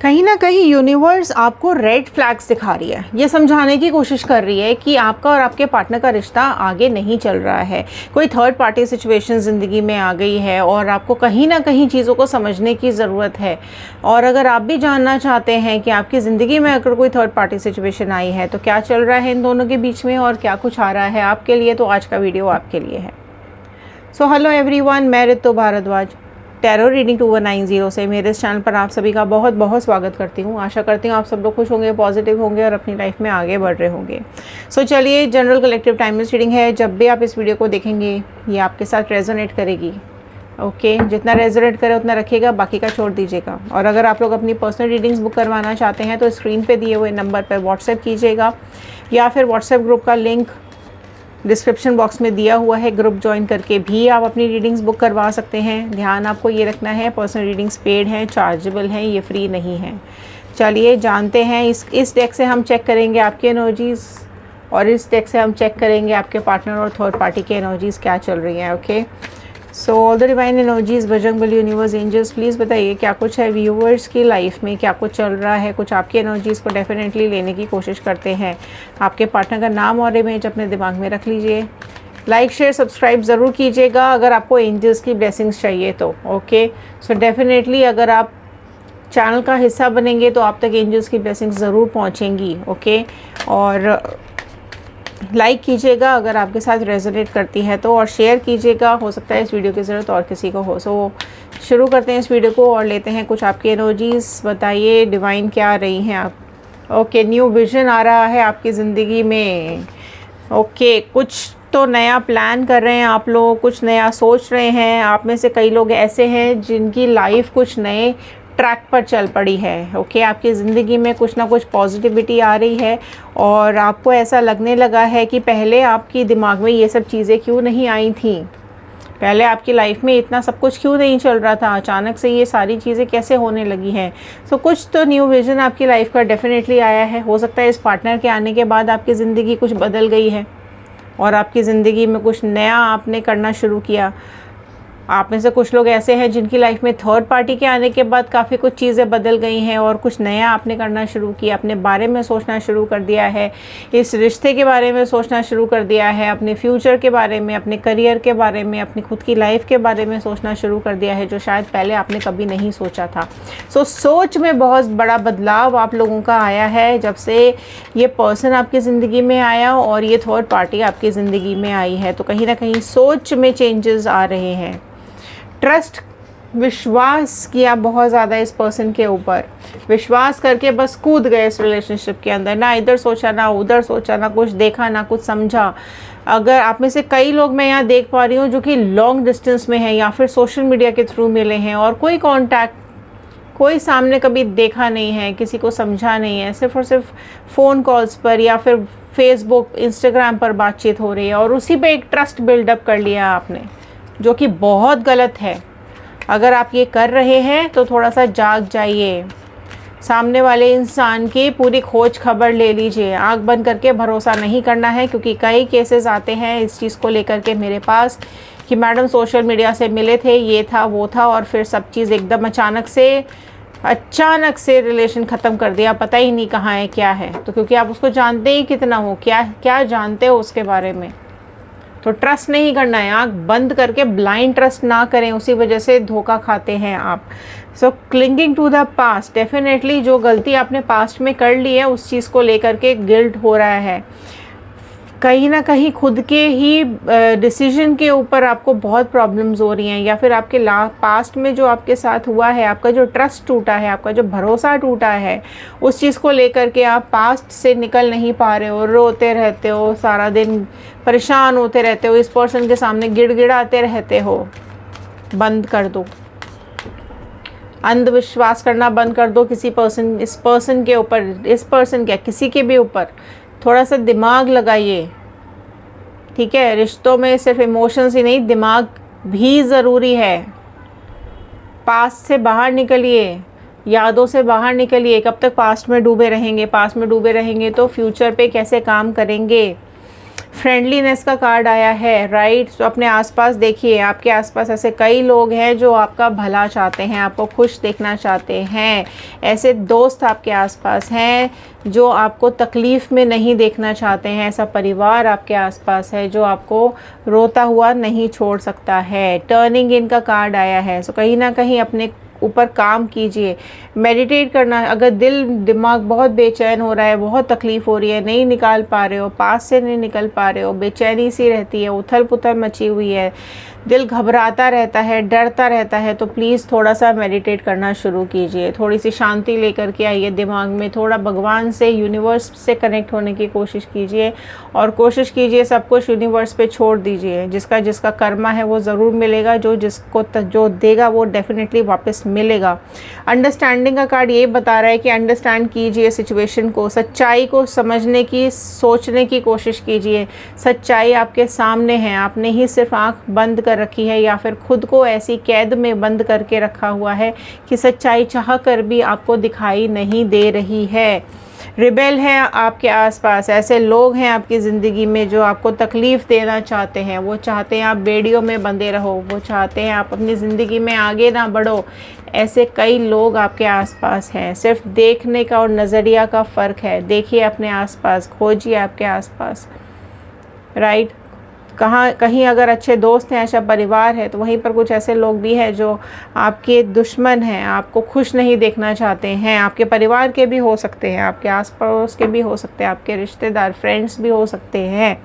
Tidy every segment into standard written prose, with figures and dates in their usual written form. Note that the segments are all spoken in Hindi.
कहीं ना कहीं यूनिवर्स आपको रेड फ्लैग्स दिखा रही है। ये समझाने की कोशिश कर रही है कि आपका और आपके पार्टनर का रिश्ता आगे नहीं चल रहा है। कोई थर्ड पार्टी सिचुएशन ज़िंदगी में आ गई है और आपको कहीं ना कहीं चीज़ों को समझने की ज़रूरत है। और अगर आप भी जानना चाहते हैं कि आपकी ज़िंदगी में अगर कोई थर्ड पार्टी सिचुएशन आई है तो क्या चल रहा है इन दोनों के बीच में और क्या कुछ आ रहा है आपके लिए, तो आज का वीडियो आपके लिए है। सो हेलो एवरीवन, मैं रितु भारद्वाज टैरो रीडिंग 2190 से मेरे इस चैनल पर आप सभी का बहुत बहुत स्वागत करती हूँ। आशा करती हूँ आप सब लोग खुश होंगे, पॉजिटिव होंगे और अपनी लाइफ में आगे बढ़ रहे होंगे। सो चलिए, जनरल कलेक्टिव टाइमलेस रीडिंग है। जब भी आप इस वीडियो को देखेंगे ये आपके साथ रेजोनेट करेगी। ओके, जितना रेजोनेट करे उतना रखिएगा, बाकी का छोड़ दीजिएगा। और अगर आप लोग अपनी पर्सनल रीडिंग्स बुक करवाना चाहते हैं तो स्क्रीन पर दिए हुए नंबर पर व्हाट्सएप कीजिएगा या फिर व्हाट्सएप ग्रुप का लिंक डिस्क्रिप्शन बॉक्स में दिया हुआ है। ग्रुप ज्वाइन करके भी आप अपनी रीडिंग्स बुक करवा सकते हैं। ध्यान आपको ये रखना है, पर्सनल रीडिंग्स पेड हैं, चार्जेबल हैं, ये फ्री नहीं है। चलिए जानते हैं, इस डेक से हम चेक करेंगे आपकी एनर्जीज़ और इस डेक से हम चेक करेंगे आपके पार्टनर और थर्ड पार्टी की एनर्जीज़ क्या चल रही हैं। Okay, so all the divine energies, Bajrangbali, universe, angels, please बताइए क्या कुछ है व्यूवर्स की लाइफ में, क्या कुछ चल रहा है। कुछ आपकी एनर्जीज़ को डेफिनेटली लेने की कोशिश करते हैं। आपके पार्टनर का नाम और इमेज अपने दिमाग में रख लीजिए। लाइक शेयर सब्सक्राइब ज़रूर कीजिएगा अगर आपको एंजल्स की ब्लेसिंग्स चाहिए तो। ओके, सो डेफिनेटली अगर आप चैनल का हिस्सा बनेंगे तो आप तक एंजल्स की ब्लेसिंग्स ज़रूर पहुँचेंगी। ओके, और लाइक कीजिएगा अगर आपके साथ रेजोनेट करती है तो, और शेयर कीजिएगा, हो सकता है इस वीडियो की ज़रूरत और किसी को हो। सो शुरू करते हैं इस वीडियो को और लेते हैं कुछ आपकी एनर्जीज़। बताइए डिवाइन क्या आ रही हैं आप। ओके, न्यू विजन आ रहा है आपकी ज़िंदगी में। ओके, कुछ तो नया प्लान कर रहे हैं आप लोग, कुछ नया सोच रहे हैं। आप में से कई लोग ऐसे हैं जिनकी लाइफ कुछ नए ट्रैक पर चल पड़ी है। ओके, आपकी ज़िंदगी में कुछ ना कुछ पॉजिटिविटी आ रही है और आपको ऐसा लगने लगा है कि पहले आपकी दिमाग में ये सब चीज़ें क्यों नहीं आई थी, पहले आपकी लाइफ में इतना सब कुछ क्यों नहीं चल रहा था, अचानक से ये सारी चीज़ें कैसे होने लगी हैं। सो कुछ तो न्यू विज़न आपकी लाइफ का डेफिनेटली आया है। हो सकता है इस पार्टनर के आने के बाद आपकी ज़िंदगी कुछ बदल गई है और आपकी ज़िंदगी में कुछ नया आपने करना शुरू किया। आप में से कुछ लोग ऐसे हैं जिनकी लाइफ में थर्ड पार्टी के आने के बाद काफ़ी कुछ चीज़ें बदल गई हैं और कुछ नया आपने करना शुरू किया, अपने बारे में सोचना शुरू कर दिया है, इस रिश्ते के बारे में सोचना शुरू कर दिया है, अपने फ्यूचर के बारे में, अपने करियर के बारे में, अपनी खुद की लाइफ के बारे में सोचना शुरू कर दिया है जो शायद पहले आपने कभी नहीं सोचा था। सो सोच में बहुत बड़ा बदलाव आप लोगों का आया है जब से ये पर्सन आपकी ज़िंदगी में आया और ये थर्ड पार्टी आपकी ज़िंदगी में आई है। तो कहीं ना कहीं सोच में चेंजेस आ रहे हैं। ट्रस्ट, विश्वास किया बहुत ज़्यादा इस पर्सन के ऊपर, विश्वास करके बस कूद गए इस रिलेशनशिप के अंदर। ना इधर सोचा ना उधर सोचा, ना कुछ देखा ना कुछ समझा। अगर आप में से कई लोग मैं यहाँ देख पा रही हूँ जो कि लॉन्ग डिस्टेंस में हैं या फिर सोशल मीडिया के थ्रू मिले हैं और कोई कांटेक्ट, कोई सामने कभी देखा नहीं है, किसी को समझा नहीं है, सिर्फ और सिर्फ फ़ोन कॉल्स पर या फिर फेसबुक, इंस्टाग्राम पर बातचीत हो रही है और उसी पे एक ट्रस्ट बिल्डअप कर लिया आपने, जो कि बहुत गलत है। अगर आप ये कर रहे हैं तो थोड़ा सा जाग जाइए, सामने वाले इंसान की पूरी खोज खबर ले लीजिए। आंख बंद करके भरोसा नहीं करना है, क्योंकि कई केसेस आते हैं इस चीज़ को लेकर के मेरे पास कि मैडम सोशल मीडिया से मिले थे, ये था वो था, और फिर सब चीज़ एकदम अचानक से रिलेशन ख़त्म कर दिया, पता ही नहीं कहाँ है क्या है। तो क्योंकि आप उसको जानते ही कितना हो, क्या जानते हो उसके बारे में, तो ट्रस्ट नहीं करना है। आँख बंद करके ब्लाइंड ट्रस्ट ना करें, उसी वजह से धोखा खाते हैं आप। So clinging to the past, definitely जो गलती आपने पास्ट में कर ली है उस चीज़ को लेकर के गिल्ट हो रहा है। कहीं ना कहीं खुद के ही डिसीजन के ऊपर आपको बहुत प्रॉब्लम्स हो रही हैं, या फिर आपके पास्ट में जो आपके साथ हुआ है, आपका जो ट्रस्ट टूटा है, आपका जो भरोसा टूटा है, उस चीज़ को लेकर के आप पास्ट से निकल नहीं पा रहे हो, रोते रहते हो, सारा दिन परेशान होते रहते हो, इस पर्सन के सामने गिड़गिड़ाते रहते हो। बंद कर दो, अंधविश्वास करना बंद कर दो इस पर्सन के ऊपर, इस पर्सन क्या किसी के भी ऊपर थोड़ा सा दिमाग लगाइए। ठीक है, रिश्तों में सिर्फ इमोशंस ही नहीं, दिमाग भी ज़रूरी है। पास्ट से बाहर निकलिए, यादों से बाहर निकलिए। कब तक पास्ट में डूबे रहेंगे? पास्ट में डूबे रहेंगे तो फ्यूचर पे कैसे काम करेंगे? फ्रेंडलीनेस का कार्ड आया है, राइट। तो अपने आसपास देखिए, आपके आसपास ऐसे कई लोग हैं जो आपका भला चाहते हैं, आपको खुश देखना चाहते हैं। ऐसे दोस्त आपके आसपास हैं जो आपको तकलीफ़ में नहीं देखना चाहते हैं। ऐसा परिवार आपके आसपास है जो आपको रोता हुआ नहीं छोड़ सकता है। टर्निंग इन का कार्ड आया है। सो कहीं ना कहीं अपने ऊपर काम कीजिए, मेडिटेट करना। अगर दिल दिमाग बहुत बेचैन हो रहा है, बहुत तकलीफ़ हो रही है, नहीं निकाल पा रहे हो, पास से नहीं निकल पा रहे हो, बेचैनी सी रहती है, उथल पुथल मची हुई है, दिल घबराता रहता है, डरता रहता है, तो प्लीज़ थोड़ा सा मेडिटेट करना शुरू कीजिए। थोड़ी सी शांति लेकर के आइए दिमाग में, थोड़ा भगवान से, यूनिवर्स से कनेक्ट होने की कोशिश कीजिए और कोशिश कीजिए सब कुछ यूनिवर्स पे छोड़ दीजिए। जिसका जिसका कर्मा है वो ज़रूर मिलेगा, जो देगा वो डेफिनेटली वापस मिलेगा। अंडरस्टैंडिंग का कार्ड ये बता रहा है कि अंडरस्टैंड कीजिए सिचुएशन को, सच्चाई को समझने की, सोचने की कोशिश कीजिए। सच्चाई आपके सामने है, आपने ही सिर्फ आंख बंद कर रखी है या फिर खुद को ऐसी कैद में बंद करके रखा हुआ है कि सच्चाई चाह कर भी आपको दिखाई नहीं दे रही है। रिबेल हैं आपके आसपास, ऐसे लोग हैं आपकी ज़िंदगी में जो आपको तकलीफ़ देना चाहते हैं। वो चाहते हैं आप बेड़ियों में बंधे रहो, वो चाहते हैं आप अपनी ज़िंदगी में आगे ना बढ़ो। ऐसे कई लोग आपके आसपास हैं। सिर्फ देखने का और नज़रिया का फ़र्क है। देखिए अपने आसपास, खोजिए आपके आसपास, राइट। कहीं अगर अच्छे दोस्त हैं, अच्छा परिवार है, तो वहीं पर कुछ ऐसे लोग भी हैं जो आपके दुश्मन हैं, आपको खुश नहीं देखना चाहते हैं। आपके परिवार के भी हो सकते हैं, आपके आस पड़ोस के भी हो सकते हैं, आपके रिश्तेदार, फ्रेंड्स भी हो सकते हैं।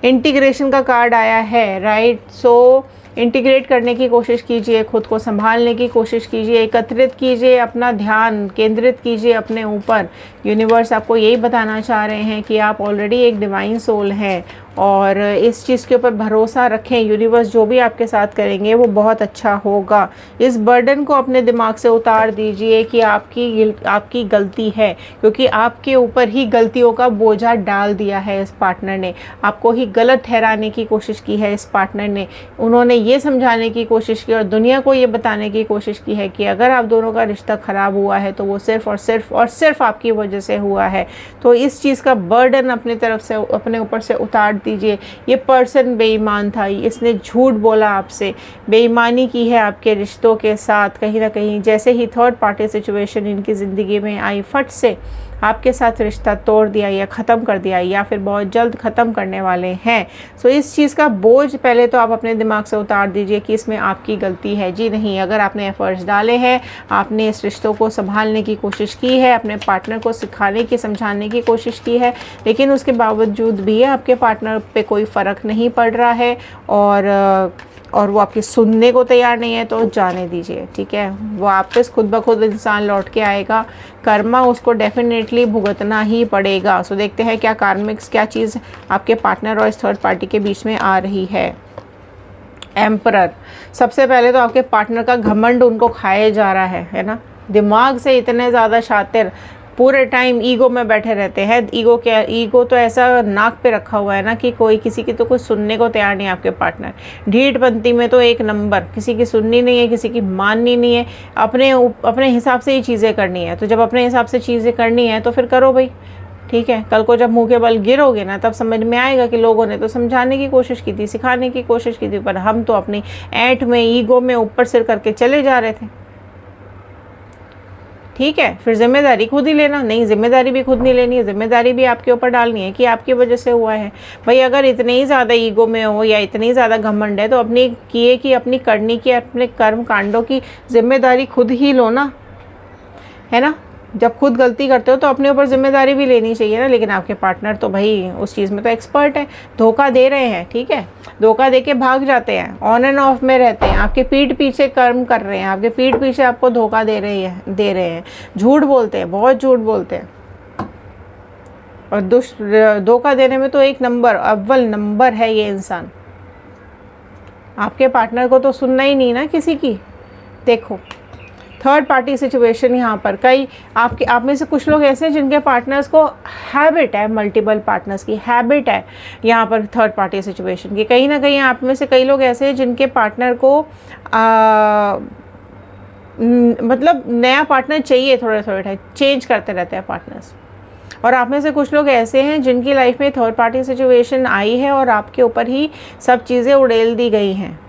इंटीग्रेशन का कार्ड आया है, राइट। सो इंटीग्रेट करने की कोशिश कीजिए, खुद को संभालने की कोशिश कीजिए, एकत्रित कीजिए, अपना ध्यान केंद्रित कीजिए अपने ऊपर। यूनिवर्स आपको यही बताना चाह रहे हैं कि आप ऑलरेडी एक डिवाइन सोल हैं और इस चीज़ के ऊपर भरोसा रखें। यूनिवर्स जो भी आपके साथ करेंगे वो बहुत अच्छा होगा। इस बर्डन को अपने दिमाग से उतार दीजिए कि आपकी गलती है, क्योंकि आपके ऊपर ही गलतियों का बोझा डाल दिया है इस पार्टनर ने। आपको ही गलत ठहराने की कोशिश की है इस पार्टनर ने। उन्होंने ये समझाने की कोशिश की और दुनिया को ये बताने की कोशिश की है कि अगर आप दोनों का रिश्ता ख़राब हुआ है तो वो सिर्फ़ और सिर्फ आपकी वजह से हुआ है। तो इस चीज़ का बर्डन अपनी तरफ से, अपने ऊपर से उतार दीजिए। ये पर्सन बेईमान था, इसने झूठ बोला आपसे, बेईमानी की है आपके रिश्तों के साथ। कहीं ना कहीं जैसे ही थर्ड पार्टी सिचुएशन इनकी ज़िंदगी में आई, फट से आपके साथ रिश्ता तोड़ दिया या ख़त्म कर दिया या फिर बहुत जल्द ख़त्म करने वाले हैं। सो इस चीज़ का बोझ पहले तो आप अपने दिमाग से उतार दीजिए कि इसमें आपकी गलती है। जी नहीं, अगर आपने एफर्ट्स डाले हैं, आपने इस रिश्तों को संभालने की कोशिश की है, अपने पार्टनर को सिखाने की, समझाने की कोशिश की है, लेकिन उसके बावजूद भी आपके पार्टनर पे कोई फ़र्क नहीं पड़ रहा है और वो आपकी सुनने को तैयार नहीं है, तो जाने दीजिए, ठीक है। वो वापस खुद ब खुद इंसान लौट के आएगा। कर्मा उसको डेफिनेटली भुगतना ही पड़ेगा। सो देखते हैं क्या कार्मिक्स, क्या चीज़ आपके पार्टनर और इस थर्ड पार्टी के बीच में आ रही है। एम्परर, सबसे पहले तो आपके पार्टनर का घमंड उनको खाया जा रहा है ना। दिमाग से इतने ज़्यादा शातिर, पूरे टाइम ईगो में बैठे रहते हैं। ईगो तो ऐसा नाक पे रखा हुआ है ना कि कोई किसी की तो कुछ सुनने को तैयार नहीं है आपके पार्टनर। ढीठपंती में तो एक नंबर, किसी की सुननी नहीं है, किसी की माननी नहीं है, अपने हिसाब से ही चीज़ें करनी है। तो जब अपने हिसाब से चीज़ें करनी है तो फिर करो भाई, ठीक है। कल को जब मुंह के बल गिरोगे ना, तब समझ में आएगा कि लोगों ने तो समझाने की कोशिश की थी, सिखाने की कोशिश की थी, पर हम तो अपनी ऐंठ में, ईगो में ऊपर सिर करके चले जा रहे थे, ठीक है। फिर जिम्मेदारी खुद ही लेना। नहीं, जिम्मेदारी भी खुद नहीं लेनी है, जिम्मेदारी भी आपके ऊपर डालनी है कि आपकी वजह से हुआ है। भाई अगर इतने ही ज़्यादा ईगो में हो या इतनी ही ज़्यादा घमंड है, तो अपनी करनी की, अपने कर्म कांडों की जिम्मेदारी खुद ही लो ना, है ना। जब खुद गलती करते हो तो अपने ऊपर जिम्मेदारी भी लेनी चाहिए ना। लेकिन आपके पार्टनर तो भाई उस चीज़ में तो एक्सपर्ट है, धोखा दे रहे हैं, ठीक है। धोखा दे के भाग जाते हैं, ऑन एंड ऑफ में रहते हैं, आपके पीठ पीछे कर्म कर रहे हैं, आपके पीठ पीछे आपको धोखा दे रहे हैं, झूठ बोलते हैं, बहुत झूठ बोलते हैं। और धोखा देने में तो एक नंबर, अव्वल नंबर है ये इंसान। आपके पार्टनर को तो सुनना ही नहीं ना किसी की। देखो थर्ड पार्टी सिचुएशन यहाँ पर, कई आप में से कुछ लोग ऐसे हैं जिनके पार्टनर्स को हैबिट है, मल्टीपल पार्टनर्स की हैबिट है यहाँ पर थर्ड पार्टी सिचुएशन की। कहीं ना कहीं आप में से कई लोग ऐसे हैं जिनके पार्टनर को मतलब नया पार्टनर चाहिए, थोड़े थोड़े टाइम चेंज करते रहते हैं पार्टनर्स। और आप में से कुछ लोग ऐसे हैं जिनकी लाइफ में थर्ड पार्टी सिचुएशन आई है और आपके ऊपर ही सब चीज़ें उड़ेल दी गई हैं,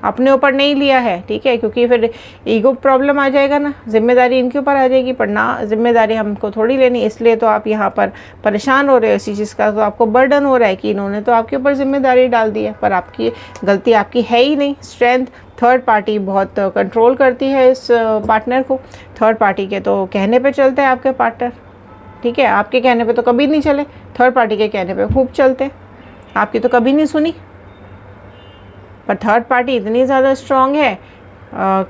अपने ऊपर नहीं लिया है, ठीक है, क्योंकि फिर ईगो प्रॉब्लम आ जाएगा ना, जिम्मेदारी इनके ऊपर आ जाएगी, पर ना जिम्मेदारी हमको थोड़ी लेनी, इसलिए तो आप यहाँ पर परेशान हो रहे हो इसी चीज़ का, तो आपको बर्डन हो रहा है कि इन्होंने तो आपके ऊपर जिम्मेदारी डाल दी है, पर आपकी गलती आपकी है ही नहीं। स्ट्रेंथ थर्ड पार्टी बहुत कंट्रोल करती है इस पार्टनर को, थर्ड पार्टी के तो कहने पे चलते हैं आपके पार्टनर, ठीक है, आपके कहने पे तो कभी नहीं चले, थर्ड पार्टी के कहने पे खूब चलते, आपकी तो कभी नहीं सुनी। पर थर्ड पार्टी इतनी ज़्यादा स्ट्रॉन्ग है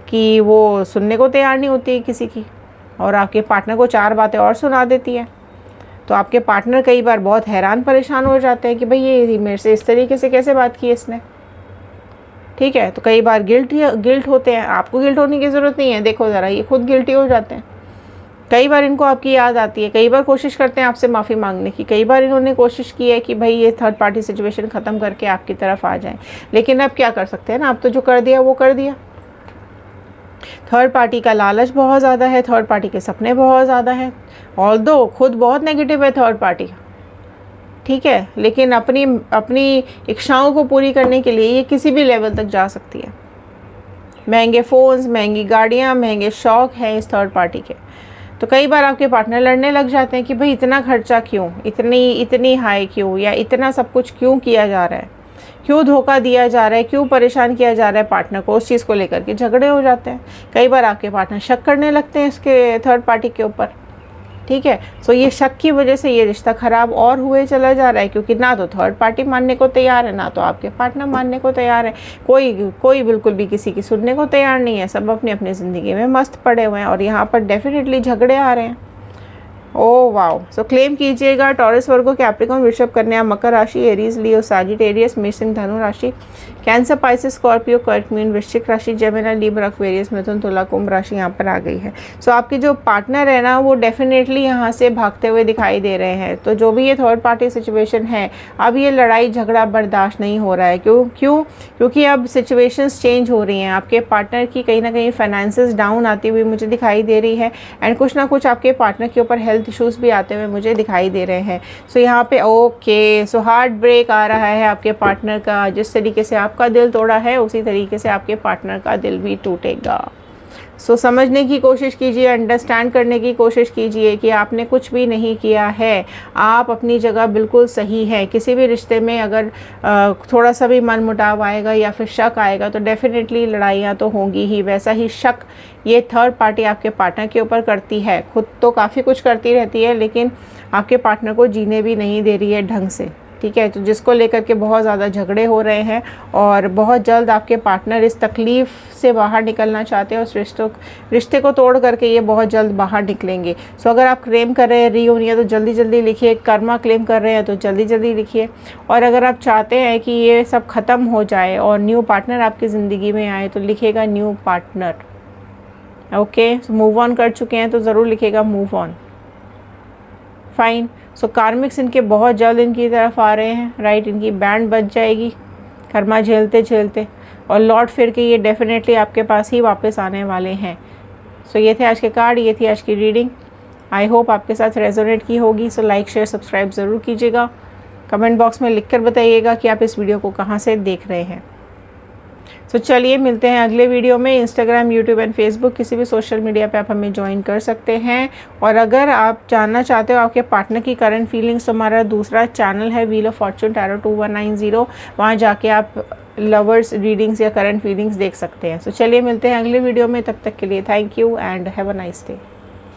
कि वो सुनने को तैयार नहीं होती है किसी की, और आपके पार्टनर को 4 बातें और सुना देती है। तो आपके पार्टनर कई बार बहुत हैरान परेशान हो जाते हैं कि भाई ये मेरे से इस तरीके से कैसे बात की इसने, ठीक है। तो कई बार गिल्ट होते हैं, आपको गिल्ट होने की ज़रूरत नहीं है, देखो ज़रा ये खुद गिल्टी हो जाते हैं। कई बार इनको आपकी याद आती है, कई बार कोशिश करते हैं आपसे माफ़ी मांगने की, कई बार इन्होंने कोशिश की है कि भाई ये थर्ड पार्टी सिचुएशन ख़त्म करके आपकी तरफ आ जाएं, लेकिन अब क्या कर सकते हैं ना, अब तो जो कर दिया वो कर दिया। थर्ड पार्टी का लालच बहुत ज़्यादा है, थर्ड पार्टी के सपने बहुत ज़्यादा हैं, ऑल्दो खुद बहुत नेगेटिव है थर्ड पार्टी, ठीक है, लेकिन अपनी इच्छाओं को पूरी करने के लिए ये किसी भी लेवल तक जा सकती है। महंगे फ़ोन्स, महंगी गाड़ियाँ, महंगे शौक़ हैं इस थर्ड पार्टी के। तो कई बार आपके पार्टनर लड़ने लग जाते हैं कि भाई इतना खर्चा क्यों, इतनी हाई क्यों, या इतना सब कुछ क्यों किया जा रहा है, क्यों धोखा दिया जा रहा है, क्यों परेशान किया जा रहा है पार्टनर को, उस चीज़ को लेकर के झगड़े हो जाते हैं। कई बार आपके पार्टनर शक करने लगते हैं इसके थर्ड पार्टी के ऊपर, ठीक है। सो ये शक की वजह से ये रिश्ता ख़राब और हुए चला जा रहा है, क्योंकि ना तो थर्ड पार्टी मानने को तैयार है, ना तो आपके पार्टनर मानने को तैयार है, कोई बिल्कुल भी किसी की सुनने को तैयार नहीं है, सब अपनी अपनी ज़िंदगी में मस्त पड़े हुए हैं, और यहाँ पर डेफिनेटली झगड़े आ रहे हैं। Oh wow. सो क्लेम कीजिएगा टॉरस, वर्गो, कैप्रिकॉर्न, वृषभ, कन्या, मकर राशि, एरीज, लियो, साजिटेरियस, मेष, सिंह, धनु राशि, कैंसर, पाइसेस, स्कॉर्पियो, कर्क, मीन, वृश्चिक राशि, जेमिनी, लिब्रा, एक्वेरियस, मिथुन, तुला, कुंभ राशि यहाँ पर आ गई है। सो आपके जो पार्टनर है ना वो डेफिनेटली यहाँ से भागते हुए दिखाई दे रहे हैं। तो जो भी ये थर्ड पार्टी सिचुएशन है, अब ये लड़ाई झगड़ा बर्दाश्त नहीं हो रहा है। क्योंकि अब सिचुएशंस चेंज हो रही हैं, आपके पार्टनर की कहीं ना कहीं फाइनेंसेस डाउन आती हुई मुझे दिखाई दे रही है, एंड कुछ ना कुछ आपके पार्टनर के ऊपर हेल्थ इश्यूज़ भी आते हुए मुझे दिखाई दे रहे हैं। सो यहाँ पे ओके, सो हार्ट ब्रेक आ रहा है आपके पार्टनर का, जिस तरीके से आपका दिल तोड़ा है उसी तरीके से आपके पार्टनर का दिल भी टूटेगा। सो समझने की कोशिश कीजिए, अंडरस्टैंड करने की कोशिश कीजिए कि आपने कुछ भी नहीं किया है, आप अपनी जगह बिल्कुल सही है। किसी भी रिश्ते में अगर थोड़ा सा भी मनमुटाव आएगा या फिर शक आएगा तो डेफिनेटली लड़ाइयाँ तो होंगी ही। वैसा ही शक ये थर्ड पार्टी आपके पार्टनर के ऊपर करती है, खुद तो काफ़ी कुछ करती रहती है लेकिन आपके पार्टनर को जीने भी नहीं दे रही है ढंग से, ठीक है। तो जिसको लेकर के बहुत ज़्यादा झगड़े हो रहे हैं, और बहुत जल्द आपके पार्टनर इस तकलीफ़ से बाहर निकलना चाहते हैं, उस रिश्ते को तोड़ करके ये बहुत जल्द बाहर निकलेंगे। सो अगर आप क्लेम कर रहे हैं रीयूनियन तो जल्दी जल्दी लिखिए, कर्मा क्लेम कर रहे हैं तो जल्दी जल्दी लिखिए, और अगर आप चाहते हैं कि ये सब ख़त्म हो जाए और न्यू पार्टनर आपकी ज़िंदगी में आए तो लिखिएगा new partner. Okay, so move on कर चुके हैं तो ज़रूर लिखिएगा move on. Fine. So karmics इनके बहुत जल्द इनकी तरफ आ रहे हैं, राइट, इनकी बैंड बज जाएगी कर्मा झेलते झेलते, और लौट फिर के ये डेफिनेटली आपके पास ही वापस आने वाले हैं। सो ये थे आज के कार्ड, ये थी आज की रीडिंग। आई होप आपके साथ रेजोनेट की होगी। सो लाइक शेयर सब्सक्राइब ज़रूर कीजिएगा। कमेंट बॉक्स में लिखकर बताइएगा कि आप इस वीडियो को कहाँ से देख रहे हैं। सो चलिए मिलते हैं अगले वीडियो में। इंस्टाग्राम, यूट्यूब एंड फेसबुक किसी भी सोशल मीडिया पे आप हमें ज्वाइन कर सकते हैं। और अगर आप जानना चाहते हो आपके पार्टनर की करंट फीलिंग्स तो हमारा दूसरा चैनल है व्हील ऑफ फॉर्चून टैरो 2190, वहाँ जाके आप लवर्स रीडिंग्स या करंट फीलिंग्स देख सकते हैं। सो चलिए मिलते हैं अगले वीडियो में, तब तक के लिए thank you and have a nice day.